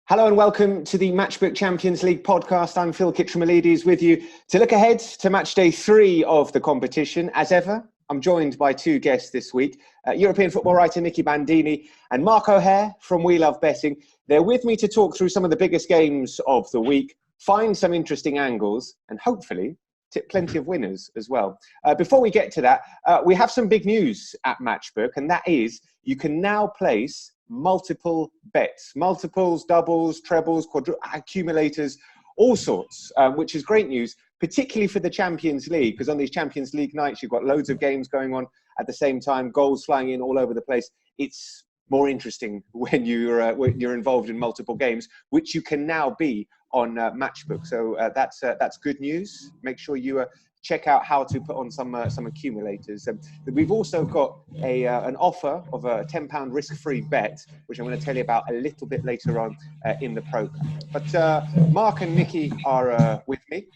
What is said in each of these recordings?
Hello and welcome to the Matchbook Champions League podcast. I'm Phil Kitrmolides with you to look ahead to match day 3 of the competition. As ever, I'm joined by two guests this week, European football writer Nicky Bandi and Mark O'Hare from We Love Betting. They're with me to talk through some of the biggest games of the week, find some interesting angles and hopefully tip plenty of winners as well. Before we get to that, we have some big news at Matchbook, and that is you can now place multiple bets, multiples, doubles, trebles, accumulators, all sorts, which is great news, particularly for the Champions League, because on these Champions League nights, you've got loads of games going on at the same time, goals flying in all over the place. It's more interesting when you're involved in multiple games, which you can now be on Matchbook. So that's good news. Make sure you check out how to put on some accumulators. We've also got an offer of a £10 risk-free bet, which I'm going to tell you about a little bit later on in the programme. But Mark and Nicky are with me.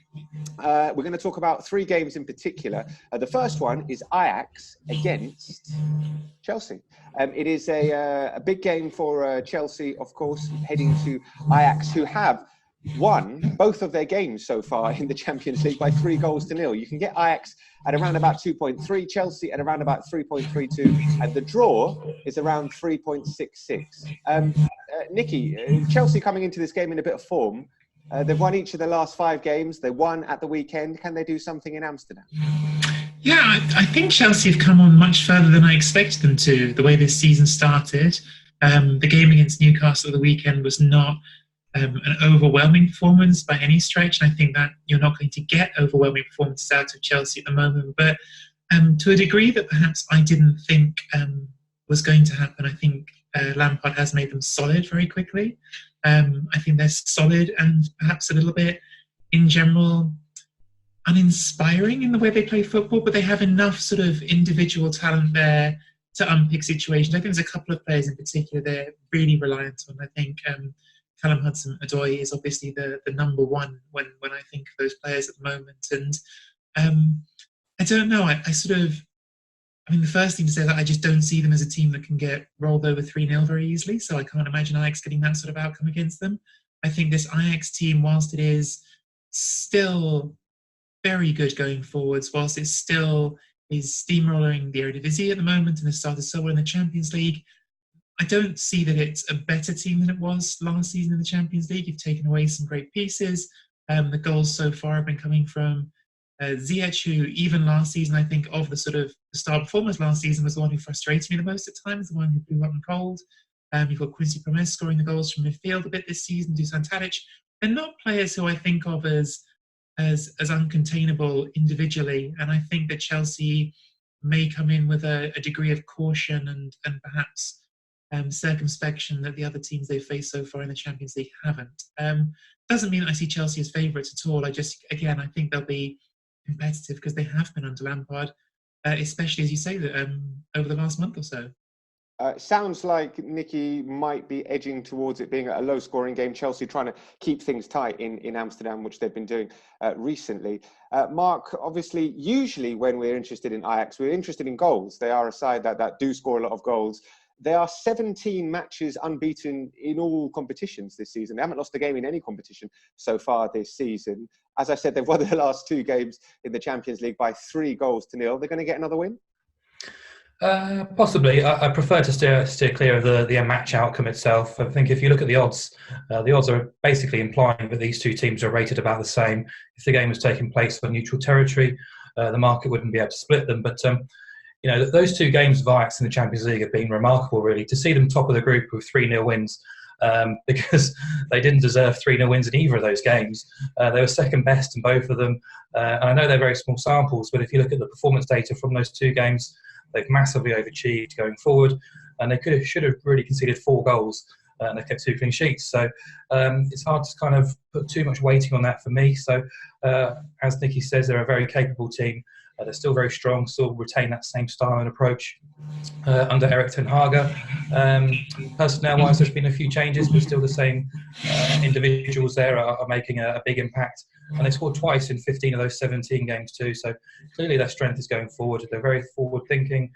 We're going to talk about 3 games in particular. The first one is Ajax against Chelsea. It is a big game for Chelsea, of course, heading to Ajax, who have won both of their games so far in the Champions League by 3-0. You can get Ajax at around about 2.3, Chelsea at around about 3.32, and the draw is around 3.66. Nicky, Chelsea coming into this game in a bit of form. They've won each of the last 5 games. They won at the weekend. Can they do something in Amsterdam? Yeah, I think Chelsea have come on much further than I expected them to, the way this season started. The game against Newcastle at the weekend was not an overwhelming performance by any stretch, and I think that you're not going to get overwhelming performances out of Chelsea at the moment, but to a degree that perhaps I didn't think was going to happen. I think Lampard has made them solid very quickly. I think they're solid and perhaps a little bit, in general, uninspiring in the way they play football, but they have enough sort of individual talent there to unpick situations. I think there's a couple of players in particular they're really reliant on. I think Callum Hudson-Odoi is obviously the number one when I think of those players at the moment. And I don't know, I mean, the first thing to say is that I just don't see them as a team that can get rolled over 3-0 very easily. So I can't imagine Ajax getting that sort of outcome against them. I think this Ajax team, whilst it is still very good going forwards, whilst it still is steamrolling the Eredivisie at the moment and has started so well in the Champions League, I don't see that it's a better team than it was last season in the Champions League. You've taken away some great pieces. The goals so far have been coming from Ziyech, who even last season, I think, of the sort of star performers last season, was the one who frustrated me the most at times, the one who blew hot and cold. You've got Quincy Promes scoring the goals from midfield a bit this season, Dusan Tadic. They're not players who I think of as uncontainable individually, and I think that Chelsea may come in with a degree of caution and perhaps circumspection that the other teams they've faced so far in the Champions League haven't. Doesn't mean I see Chelsea as favourites at all. I think they'll be competitive because they have been under Lampard, especially, as you say, that over the last month or so. Sounds like Nicky might be edging towards it being a low-scoring game. Chelsea trying to keep things tight in Amsterdam, which they've been doing recently. Mark, obviously, usually when we're interested in Ajax, we're interested in goals. They are a side that do score a lot of goals. They are 17 matches unbeaten in all competitions this season. They haven't lost a game in any competition so far this season. As I said, they've won their last 2 games in the Champions League by 3-0. They're going to get another win? Possibly. I prefer to steer clear of the match outcome itself. I think if you look at the odds are basically implying that these two teams are rated about the same. If the game was taking place on neutral territory, the market wouldn't be able to split them. But those 2 games of Ajax in the Champions League have been remarkable, really. To see them top of the group with 3-0 wins, because they didn't deserve 3-0 wins in either of those games. They were second best in both of them. And I know they're very small samples, but if you look at the performance data from those 2 games, they've massively overachieved going forward, and they should have really conceded 4 goals, and they kept 2 clean sheets. So it's hard to kind of put too much weighting on that for me. So as Nicky says, they're a very capable team. They're still very strong, still retain that same style and approach under Erik ten Hag. Personnel-wise, there's been a few changes, but still the same individuals there are making a big impact. And they scored twice in 15 of those 17 games too. So clearly their strength is going forward. They're very forward-thinking.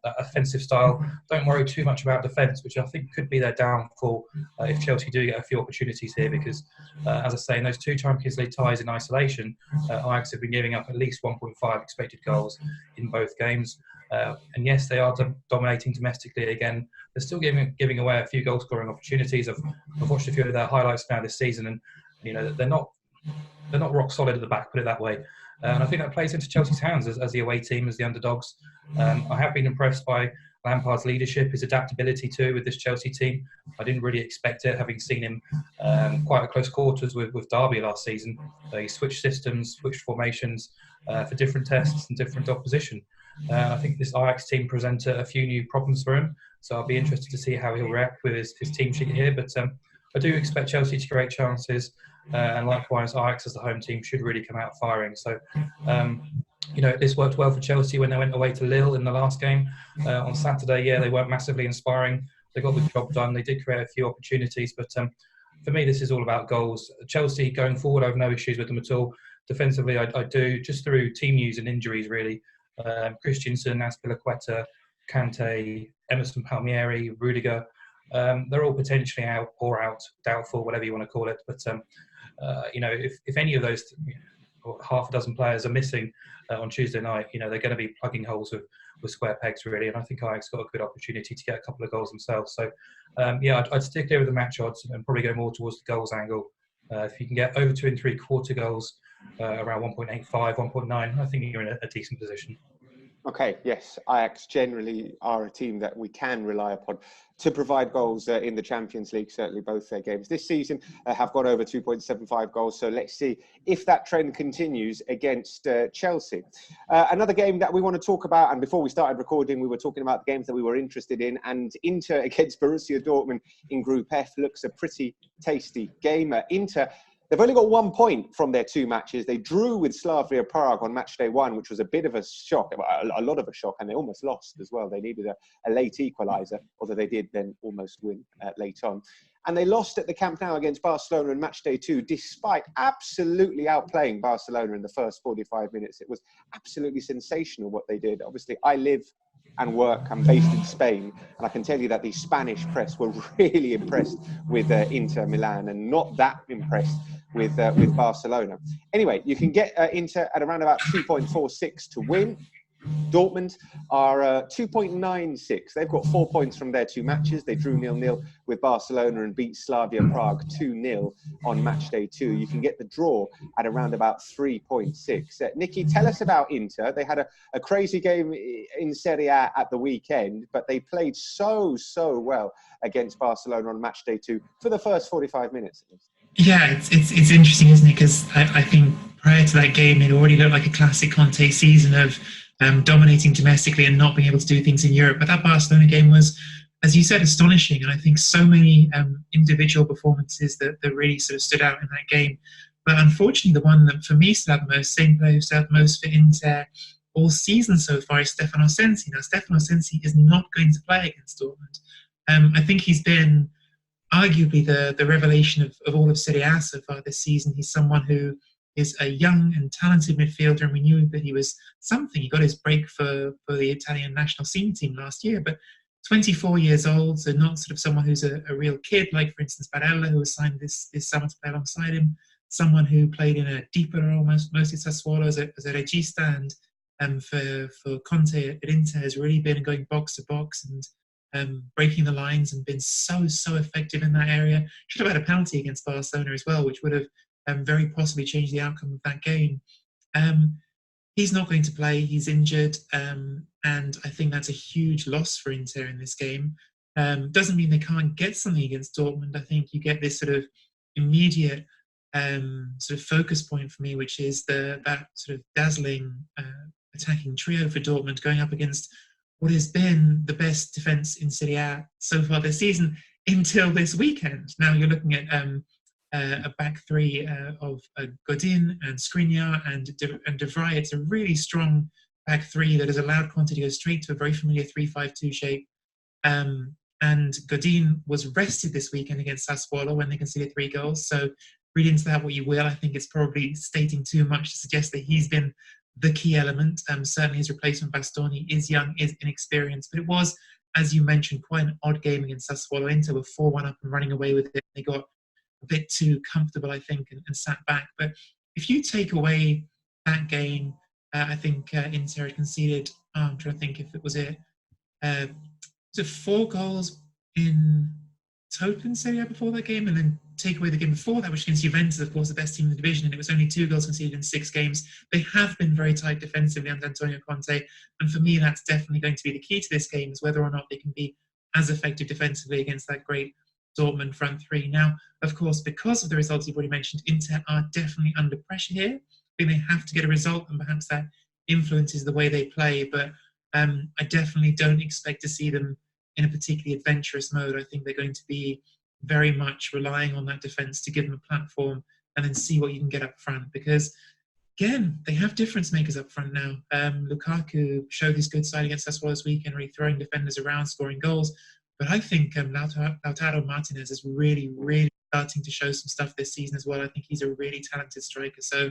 that offensive style. Don't worry too much about defence, which I think could be their downfall if Chelsea do get a few opportunities here, because as I say, in those 2 Champions League ties in isolation, Ajax have been giving up at least 1.5 expected goals in both games. And yes, they are dominating domestically again. They're still giving away a few goal scoring opportunities. I've watched a few of their highlights now this season, and they're not rock solid at the back, put it that way. And I think that plays into Chelsea's hands as the away team, as the underdogs. I have been impressed by Lampard's leadership, his adaptability too with this Chelsea team. I didn't really expect it, having seen him quite at close quarters with Derby last season. He switched systems, switched formations for different tests and different opposition. I think this Ajax team present a few new problems for him, so I'll be interested to see how he'll react with his team sheet here. But I do expect Chelsea to create chances, and likewise Ajax as the home team should really come out firing. So this worked well for Chelsea when they went away to Lille in the last game on Saturday. Yeah, they weren't massively inspiring. They got the job done. They did create a few opportunities, but for me, this is all about goals. Chelsea going forward, I have no issues with them at all. Defensively, I do, just through team news and injuries, really. Christensen, Azpilicueta, Kante, Emerson Palmieri, Rudiger, they're all potentially out or out, doubtful, whatever you want to call it. But if any of those half a dozen players are missing on Tuesday night, they're going to be plugging holes with square pegs, really. And I think Ajax got a good opportunity to get a couple of goals themselves. So I'd stick there with the match odds and probably go more towards the goals angle. If you can get over 2 3/4 goals, around 1.85, 1.9, I think you're in a decent position. Okay, yes, Ajax generally are a team that we can rely upon to provide goals in the Champions League. Certainly both their games this season have got over 2.75 goals. So let's see if that trend continues against Chelsea. Another game that we want to talk about, and before we started recording, we were talking about the games that we were interested in, and Inter against Borussia Dortmund in Group F looks a pretty tasty game. Inter, they've only got 1 point from their 2 matches. They drew with Slavia Prague on Matchday 1, which was a bit of a shock, a lot of a shock, and they almost lost as well. They needed a late equaliser, although they did then almost win late on. And they lost at the Camp Nou against Barcelona in Matchday 2, despite absolutely outplaying Barcelona in the first 45 minutes. It was absolutely sensational what they did. Obviously, I live and work, I'm based in Spain, and I can tell you that the Spanish press were really impressed with Inter Milan and not that impressed with Barcelona. Anyway, you can get Inter at around about 2.46 to win. Dortmund are 2.96. They've got 4 points from their 2 matches. They drew 0-0 with Barcelona and beat Slavia Prague 2-0 on Matchday 2. You can get the draw at around about 3.6. Nicky, tell us about Inter. They had a crazy game in Serie A at the weekend, but they played so well against Barcelona on Matchday 2 for the first 45 minutes. Yeah, it's interesting, isn't it? Because I think prior to that game, it already looked like a classic Conte season of dominating domestically and not being able to do things in Europe. But that Barcelona game was, as you said, astonishing. And I think so many individual performances that really sort of stood out in that game. But unfortunately, the one that for me stood out the most, same player who stood out the most for Inter all season so far, is Stefano Sensi. Now, Stefano Sensi is not going to play against Dortmund. I think he's been arguably the revelation of all of Serie A so far this season. He's someone who is a young and talented midfielder, and we knew that he was something. He got his break for the Italian national senior team last year, but 24 years old, so not sort of someone who's a real kid, like, for instance, Barella, who was signed this summer to play alongside him, someone who played in a deeper role, mostly Sassuolo as a regista, and for Conte at Inter has really been going box to box and breaking the lines and been so effective in that area. Should have had a penalty against Barcelona as well, which would have very possibly changed the outcome of that game. He's not going to play. He's injured, and I think that's a huge loss for Inter in this game. Doesn't mean they can't get something against Dortmund. I think you get this sort of immediate sort of focus point for me, which is that sort of dazzling attacking trio for Dortmund going up against what has been the best defence in Serie A so far this season until this weekend. Now you're looking at a back three of Godin and Skriniar and De Vrij. It's a really strong back three that has allowed Conte to go straight to a very familiar 3-5-2 shape. And Godin was rested this weekend against Sassuolo when they conceded 3 goals. So read into that what you will. I think it's probably stating too much to suggest that he's been the key element. Certainly his replacement Bastoni is young, is inexperienced, but it was, as you mentioned, quite an odd game against Sassuolo. Inter were 4-1 up and running away with it. They got a bit too comfortable, I think, and sat back. But if you take away that game, I think Inter had conceded, I'm trying to think if it was it, so 4 goals in total in Serie A before that game, and then take away the game before that, which against Juventus, of course, the best team in the division, and it was only 2 goals conceded in 6 games. They have been very tight defensively under Antonio Conte, and for me, that's definitely going to be the key to this game, is whether or not they can be as effective defensively against that great Dortmund front three. Now, of course, because of the results you've already mentioned, Inter are definitely under pressure here. I think they have to get a result, and perhaps that influences the way they play, but I definitely don't expect to see them in a particularly adventurous mode. I think they're going to be very much relying on that defence to give them a platform and then see what you can get up front. Because, again, they have difference makers up front now. Lukaku showed his good side against Sassuolo this weekend, really throwing defenders around, scoring goals. But I think Lautaro Martinez is really, really starting to show some stuff this season as well. I think he's a really talented striker. So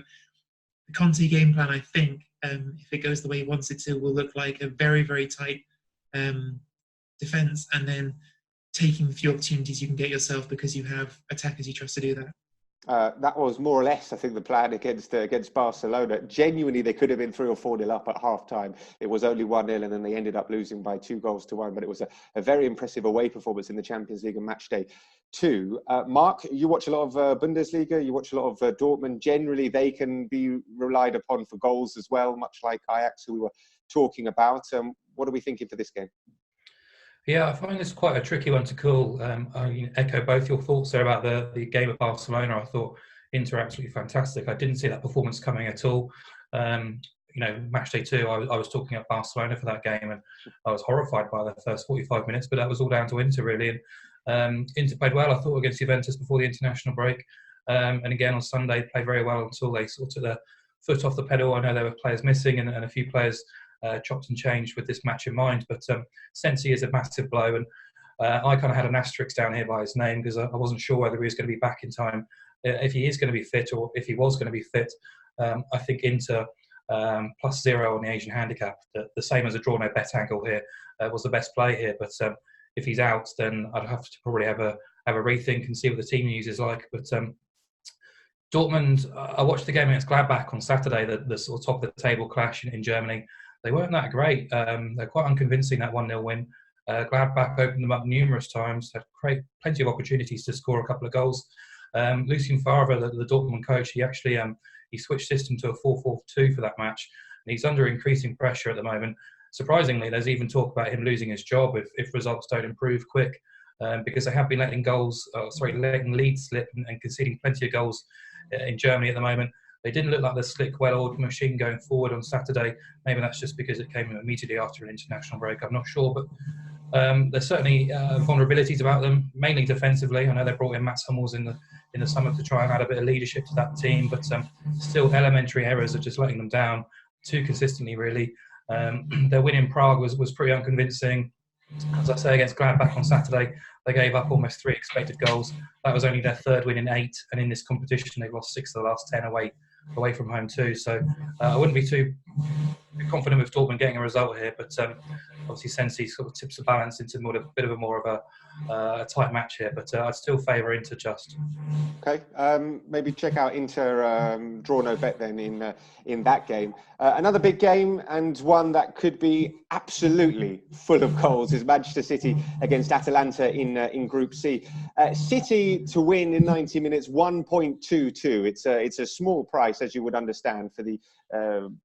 the Conte game plan, I think, if it goes the way he wants it to, will look like a very, very tight defence, and then taking the few opportunities you can get yourself because you have attackers you trust to do that. That was more or less, I think, the plan against Barcelona. Genuinely, they could have been 3 or 4-0 up at half-time. It was only 1-0, and then they ended up losing by 2-1. But it was a very impressive away performance in the Champions League and Matchday 2. Mark, you watch a lot of Bundesliga. You watch a lot of Dortmund. Generally, they can be relied upon for goals as well, much like Ajax, who we were talking about. What are we thinking for this game? Yeah, I find this quite a tricky one to call. I echo both your thoughts there about the game of Barcelona. I thought Inter absolutely fantastic. I didn't see that performance coming at all. Matchday 2, I was talking about Barcelona for that game, and I was horrified by the first 45 minutes, but that was all down to Inter, really. And Inter played well, I thought, against Juventus before the international break. And again, on Sunday, played very well until they sort of took their foot off the pedal. I know there were players missing and a few players chopped and changed with this match in mind, but Sensi is a massive blow, and I kind of had an asterisk down here by his name because I wasn't sure whether he was going to be back in time. If he is going to be fit, or if he was going to be fit, I think Inter +0 on the Asian handicap, the same as a draw no bet angle here, was the best play here. But if he's out, then I'd have to probably have a rethink and see what the team news is like. But Dortmund, I watched the game against Gladbach on Saturday, the sort of top of the table clash in Germany. They weren't that great. They're quite unconvincing, that 1-0 win. Gladbach opened them up numerous times, had plenty of opportunities to score a couple of goals. Lucien Favre, the Dortmund coach, he actually he switched system to a 4-4-2 for that match, and he's under increasing pressure at the moment. Surprisingly, there's even talk about him losing his job if results don't improve quick, because they have been letting leads slip and conceding plenty of goals in Germany at the moment. They didn't look like the slick, well-oiled machine going forward on Saturday. Maybe that's just because it came immediately after an international break. I'm not sure, but there's certainly vulnerabilities about them, mainly defensively. I know they brought in Mats Hummels in the summer to try and add a bit of leadership to that team, but still elementary errors are just letting them down too consistently, really. Their win in Prague was pretty unconvincing. As I say, against Gladbach on Saturday, they gave up almost 3 expected goals. That was only their 3rd win in 8, and in this competition, they've lost 6 of the last 10 away from home too. So I wouldn't be too confident with Dortmund getting a result here, but obviously Sensi sort of tips the balance into a bit of a tight match here, but I'd still favour Inter just. Okay, maybe check out Inter draw no bet then in that game. Another big game, and one that could be absolutely full of goals, is Magister City against Atalanta in Group C. City to win in 90 minutes, 1.22. It's a small price, as you would understand, for the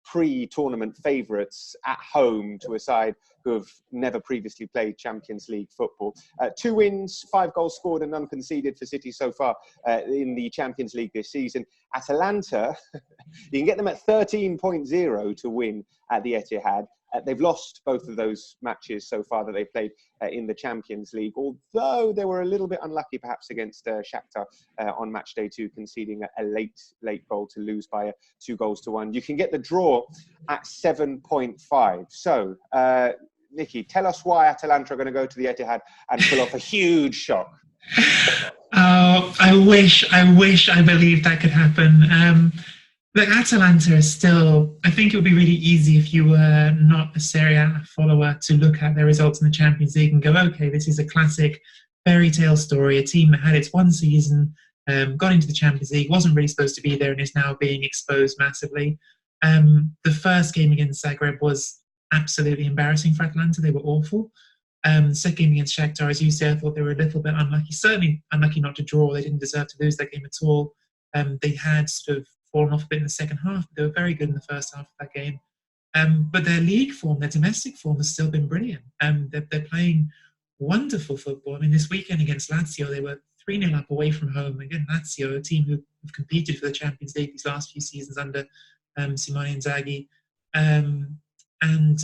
pre-tournament favourites at home to a side who have never previously played Champions League football. 2 wins, 5 goals scored and none conceded for City so far in the Champions League this season. Atalanta, you can get them at 13.0 to win at the Etihad. They've lost both of those matches so far that they played in the Champions League, although they were a little bit unlucky perhaps against Shakhtar on Matchday 2, conceding a late goal to lose by 2-1. You can get the draw at 7.5. So, Nicky, tell us why Atalanta are going to go to the Etihad and pull off a huge shock. Oh, I wish I believed that could happen. Look, Atalanta is still, I think it would be really easy if you were not a Serie A follower to look at their results in the Champions League and go, okay, this is a classic fairy tale story, a team that had its one season, got into the Champions League, wasn't really supposed to be there and is now being exposed massively. The first game against Zagreb was absolutely embarrassing for Atalanta. They were awful. Second game against Shakhtar, as you say, I thought they were a little bit unlucky. Certainly unlucky not to draw. They didn't deserve to lose that game at all. They had sort of fallen off a bit in the second half. But they were very good in the first half of that game. But their league form, their domestic form has still been brilliant. They're playing wonderful football. I mean, this weekend against Lazio, they were 3-0 up away from home. Again, Lazio, a team who have competed for the Champions League these last few seasons under Simone Inzaghi. And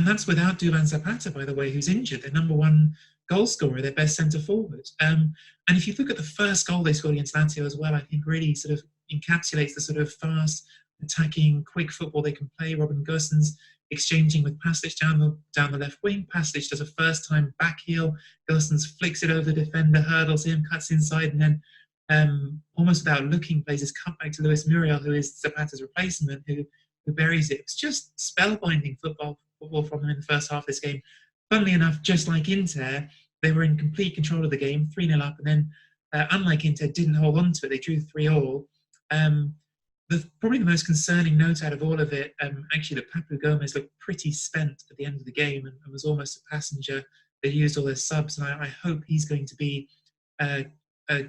that's without Duvan Zapata, by the way, who's injured, their number one goal scorer, their best centre forward. And if you look at the first goal they scored against Lazio as well, I think really sort of encapsulates the sort of fast, attacking, quick football they can play. Robin Gosens exchanging with Paslic down the left wing. Paslic does a first-time back heel. Gosens flicks it over the defender, hurdles him, cuts inside, and then almost without looking, plays his cutback to Luis Muriel, who is Zapata's replacement, who buries it. It's just spellbinding football from them in the first half of this game. Funnily enough, just like Inter, they were in complete control of the game, 3-0 up, and then, unlike Inter, didn't hold on to it. They drew 3-3. Probably the most concerning note out of all of it, actually, that Papu Gomez looked pretty spent at the end of the game and was almost a passenger. They used all their subs, and I hope he's going to be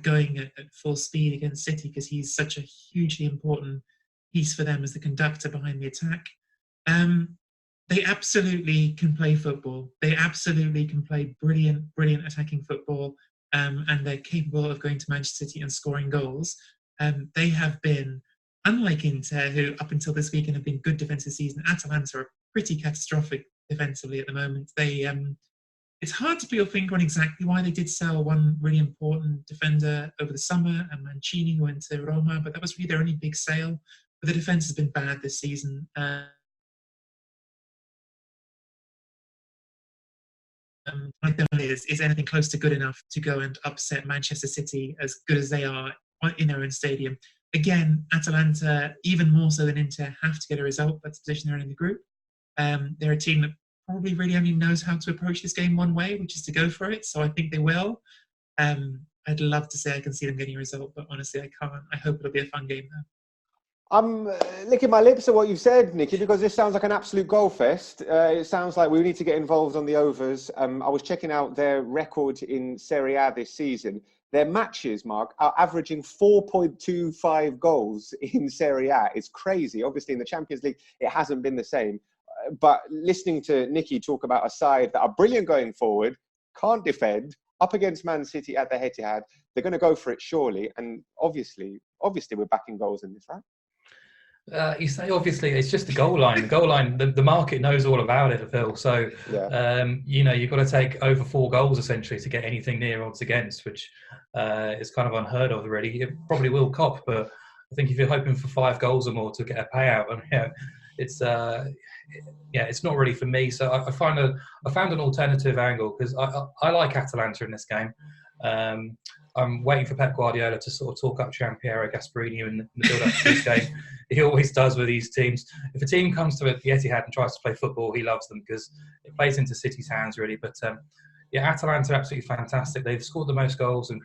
going at full speed against City, because he's such a hugely important piece for them as the conductor behind the attack. They absolutely can play football. They absolutely can play brilliant attacking football, and they're capable of going to Manchester City and scoring goals. They have been, unlike Inter, who up until this weekend have been good defensive season, Atalanta are pretty catastrophic defensively at the moment. It's hard to put your finger on exactly why they did sell one really important defender over the summer, and Mancini, who went to Roma, but that was really their only big sale. But the defence has been bad this season. Is anything close to good enough to go and upset Manchester City, as good as they are in their own stadium. Again, Atalanta, even more so than Inter, have to get a result. That's the position they're in the group. They're a team that probably really only knows how to approach this game one way, which is to go for it. So I think they will. I'd love to say I can see them getting a result, but honestly, I can't. I hope it'll be a fun game, though. I'm licking my lips at what you've said, Nicky, because this sounds like an absolute goal fest. It sounds like we need to get involved on the overs. I was checking out their record in Serie A this season. Their matches, Mark, are averaging 4.25 goals in Serie A. It's crazy. Obviously, in the Champions League, it hasn't been the same. But listening to Nicky talk about a side that are brilliant going forward, can't defend, up against Man City at the Etihad, they're going to go for it surely. And obviously we're backing goals in this, right? You say obviously it's just the goal line. The goal line, the market knows all about it, Phil. So yeah. You've got to take over 4 goals essentially to get anything near odds against, which is kind of unheard of really. It probably will cop, but I think if you're hoping for 5 goals or more to get a payout, it's not really for me. So I found an alternative angle, because I like Atalanta in this game. I'm waiting for Pep Guardiola to sort of talk up Gianpiero Gasperini in the build-up to this game. He always does with these teams. If a team comes to the Etihad and tries to play football, he loves them, because it plays into City's hands, really. But Atalanta are absolutely fantastic. They've scored the most goals and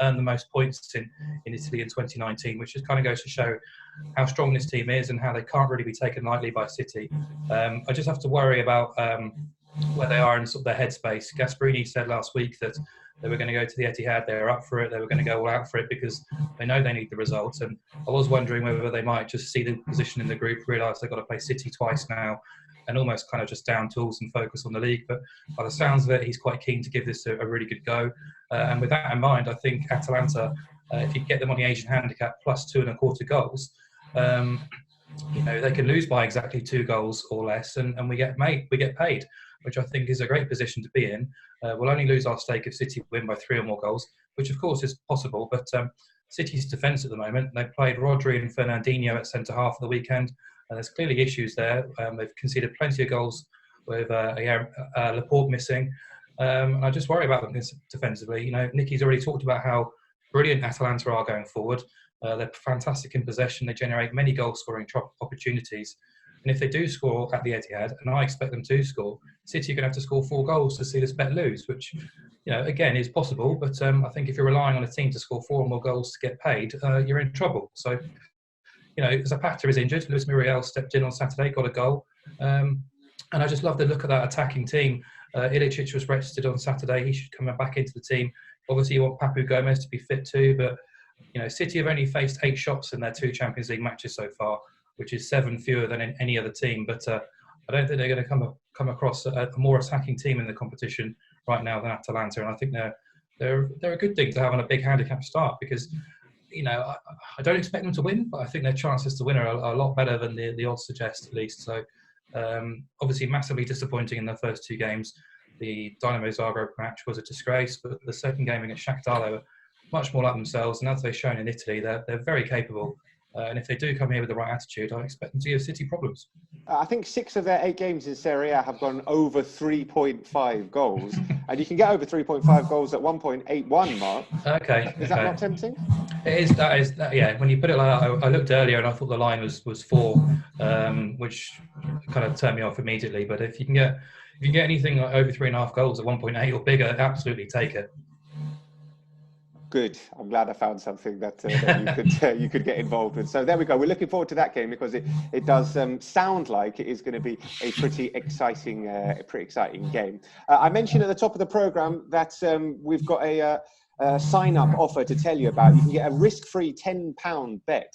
earned the most points in Italy in 2019, which just kind of goes to show how strong this team is and how they can't really be taken lightly by City. I just have to worry about where they are in sort of their headspace. Gasperini said last week that they were going to go to the Etihad. They were up for it. They were going to go all out for it because they know they need the results. And I was wondering whether they might just see the position in the group, realise they've got to play City twice now, and almost kind of just down tools and focus on the league. But by the sounds of it, he's quite keen to give this a really good go. And with that in mind, I think Atalanta, if you get them on the Asian handicap plus 2.25 goals, they can lose by exactly 2 goals or less, and we get paid, which I think is a great position to be in. We'll only lose our stake if City win by 3 or more goals, which of course is possible. But City's defence at the moment, they played Rodri and Fernandinho at centre half of the weekend. There's clearly issues there. They've conceded plenty of goals with Laporte missing. And I just worry about them defensively. Nicky's already talked about how brilliant Atalanta are going forward. They're fantastic in possession. They generate many goal-scoring opportunities. And if they do score at the Etihad, and I expect them to score, City are going to have to score 4 goals to see this bet lose, which, again, is possible. But I think if you're relying on a team to score 4 or more goals to get paid, you're in trouble. So, Zapata is injured. Luis Muriel stepped in on Saturday, got a goal. And I just love the look of that attacking team. Ilicic was rested on Saturday. He should come back into the team. Obviously, you want Papu Gomez to be fit too, but City have only faced 8 shots in their 2 Champions League matches so far, which is 7 fewer than in any other team. But I don't think they're going to come across a more attacking team in the competition right now than Atalanta, and I think they're a good thing to have on a big handicap start because I don't expect them to win, but I think their chances to win are a lot better than the odds suggest, at least. So obviously massively disappointing in the first 2 games. The Dinamo Zagreb match was a disgrace, but the second game against Shakhtar, they were much more like themselves, and as they've shown in Italy, they're very capable. And if they do come here with the right attitude, I expect them to give City problems. I think 6 of their 8 games in Serie A have gone over 3.5 goals. And you can get over 3.5 goals at 1.81, Mark. Okay. Is that not tempting? It is. That is. Yeah. When you put it like that, I looked earlier and I thought the line was 4, which kind of turned me off immediately. But if you can get anything like over 3.5 goals at 1.8 or bigger, absolutely take it. Good. I'm glad I found something that you could get involved with. So there we go. We're looking forward to that game because it does sound like it is going to be a pretty exciting game. I mentioned at the top of the program that we've got a sign-up offer to tell you about. You can get a risk-free £10 bet.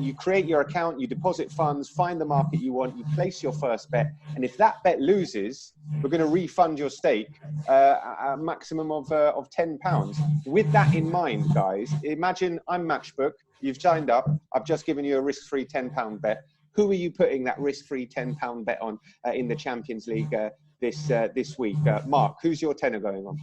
You create your account, you deposit funds, find the market you want, you place your first bet, and if that bet loses, we're going to refund your stake a maximum of £10. With that in mind, guys, imagine I'm Matchbook, you've signed up, I've just given you a risk-free £10 bet. Who are you putting that risk-free £10 bet on in the Champions League this week? Mark, who's your tenner going on?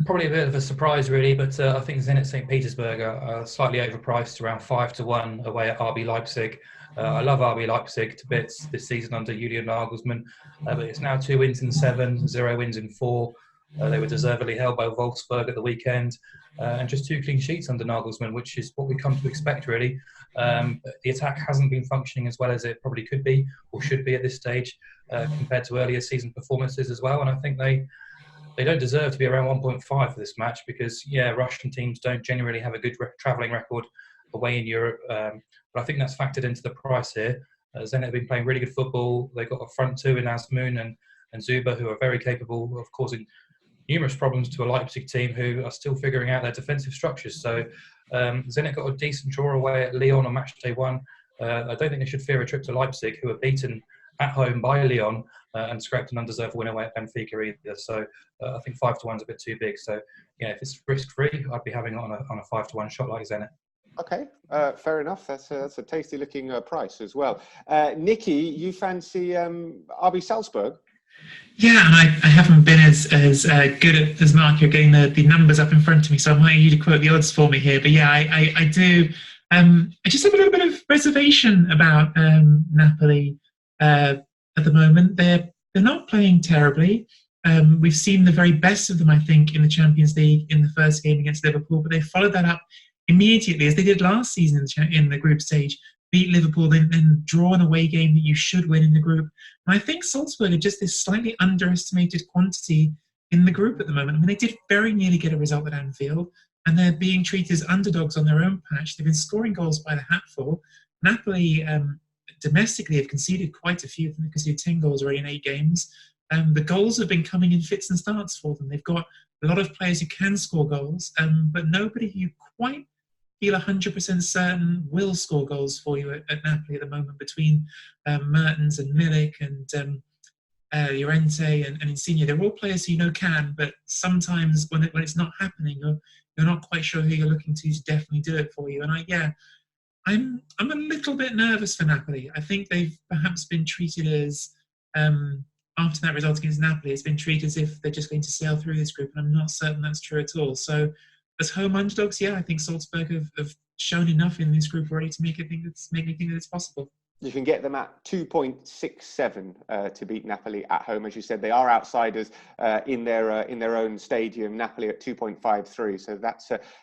Probably a bit of a surprise, really, but I think Zenit St. Petersburg are slightly overpriced, around 5-1 away at RB Leipzig. I love RB Leipzig to bits this season under Julian Nagelsmann, but it's now 2 wins in 7, 0 wins in 4. They were deservedly held by Wolfsburg at the weekend, and just 2 clean sheets under Nagelsmann, which is what we come to expect, really. The attack hasn't been functioning as well as it probably could be or should be at this stage compared to earlier season performances as well, and I think they don't deserve to be around 1.5 for this match because, Russian teams don't generally have a good travelling record away in Europe. But I think that's factored into the price here. Zenit have been playing really good football. They've got a front 2 in Azmoun and Zuba, who are very capable of causing numerous problems to a Leipzig team who are still figuring out their defensive structures. So Zenit got a decent draw away at Lyon on Matchday 1. I don't think they should fear a trip to Leipzig, who are beaten at home by Lyon and scraped an undeserved win away at Benfica either. So I think 5-1 is a bit too big. So if it's risk-free, I'd be having it on a 5-1 shot like Zenit. Okay, fair enough. That's a tasty-looking price as well. Nicky, you fancy RB Salzburg? Yeah, and I haven't been as good as Mark. You're getting the numbers up in front of me, so I might need you to quote the odds for me here. But yeah, I do. I just have a little bit of reservation about Napoli at the moment. They're not playing terribly. We've seen the very best of them, I think, in the Champions League in the first game against Liverpool, but they followed that up immediately, as they did last season in the group stage, beat Liverpool, then draw an away game that you should win in the group. And I think Salzburg are just this slightly underestimated quantity in the group at the moment. I mean, they did very nearly get a result at Anfield, and they're being treated as underdogs on their own patch. They've been scoring goals by the hatful. Napoli domestically have conceded quite a few. They've conceded 10 goals already in 8 games. The goals have been coming in fits and starts for them. They've got a lot of players who can score goals, but nobody who quite feel 100% certain will score goals for you at Napoli at the moment, between Mertens and Milik and Llorente and Insigne. They're all players who you know can, but sometimes when it's not happening, you're not quite sure who you're looking to definitely do it for you. And I'm a little bit nervous for Napoli. I think they've perhaps been treated as, after that result against Napoli, it's been treated as if they're just going to sail through this group, and I'm not certain that's true at all. So as home underdogs, I think Salzburg have shown enough in this group already to make me think that it's possible. You can get them at 2.67 to beat Napoli at home. As you said, they are outsiders in their own stadium. Napoli at 2.53. So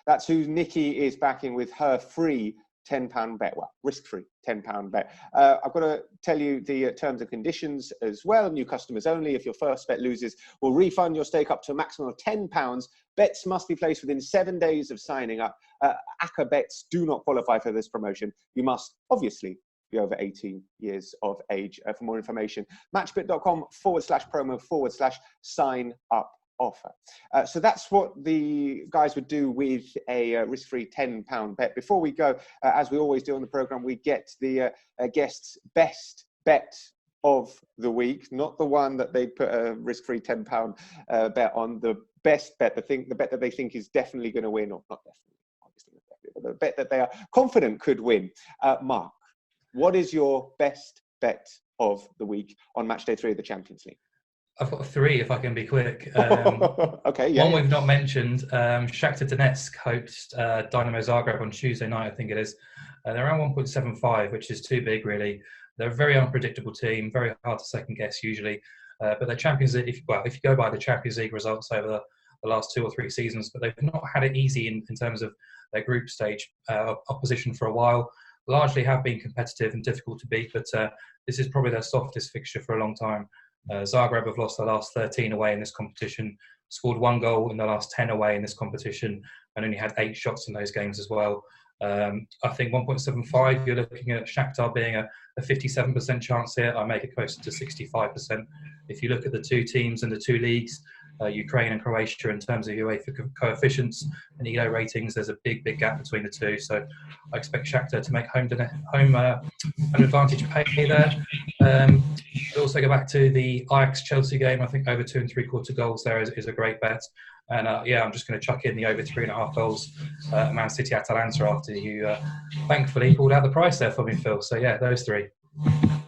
that's who Nicky is backing with her free £10 bet. Well, risk-free £10 bet. I've got to tell you the terms and conditions as well. New customers only. If your first bet loses, we'll refund your stake up to a maximum of £10. Bets must be placed within 7 days of signing up. ACCA bets do not qualify for this promotion. You must obviously be over 18 years of age. For more information, matchbit.com/promo/sign up offer. So that's what the guys would do with a risk-free £10 bet. Before we go, as we always do on the program, we get the guests' best bet of the week, not the one that they put a risk-free £10 bet on. The best bet, the bet that they think is definitely going to win, or not definitely, obviously, but the bet that they are confident could win. Mark, what is your best bet of the week on Matchday 3 of the Champions League? I've got three, if I can be quick. Okay, yeah. One we've not mentioned, Shakhtar Donetsk hosts Dinamo Zagreb on Tuesday night, I think it is. They're around 1.75, which is too big, really. They're a very unpredictable team, very hard to second guess usually. But they're Champions League, if you go by the Champions League results over the last 2 or 3 seasons, but they've not had it easy in terms of their group stage opposition for a while. Largely have been competitive and difficult to beat, but this is probably their softest fixture for a long time. Zagreb have lost their last 13 away in this competition, scored 1 goal in the last 10 away in this competition, and only had 8 shots in those games as well. I think 1.75, you're looking at Shakhtar being a 57% chance here. I make it closer to 65%. If you look at the 2 teams and the 2 leagues, Ukraine and Croatia, in terms of UEFA coefficients and ELO ratings, there's a big gap between the 2. So I expect Shakhtar to make home advantage pay there. I'd also go back to the Ajax Chelsea game. I think over 2 3/4 goals there is a great bet. And I'm just going to chuck in the over 3.5 goals Man City Atalanta after you thankfully pulled out the price there for me, Phil. So yeah, those 3.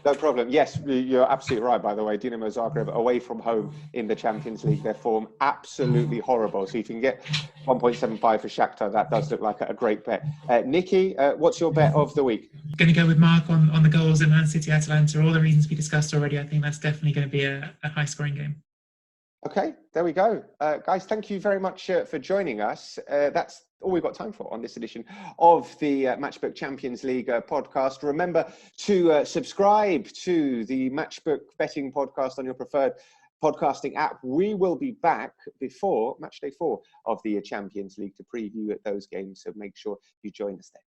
No problem. Yes, you're absolutely right, by the way. Dinamo Zagreb away from home in the Champions League, their form absolutely horrible. So if you can get 1.75 for Shakhtar, that does look like a great bet. Nicky, what's your bet of the week? Going to go with Mark on the goals in Man City Atalanta. All the reasons we discussed already. I think that's definitely going to be a high-scoring game. Okay, there we go. Guys, thank you very much for joining us. That's all we've got time for on this edition of the Matchbook Champions League podcast. Remember to subscribe to the Matchbook Betting podcast on your preferred podcasting app. We will be back before Matchday 4 of the Champions League to preview those games, so make sure you join us there.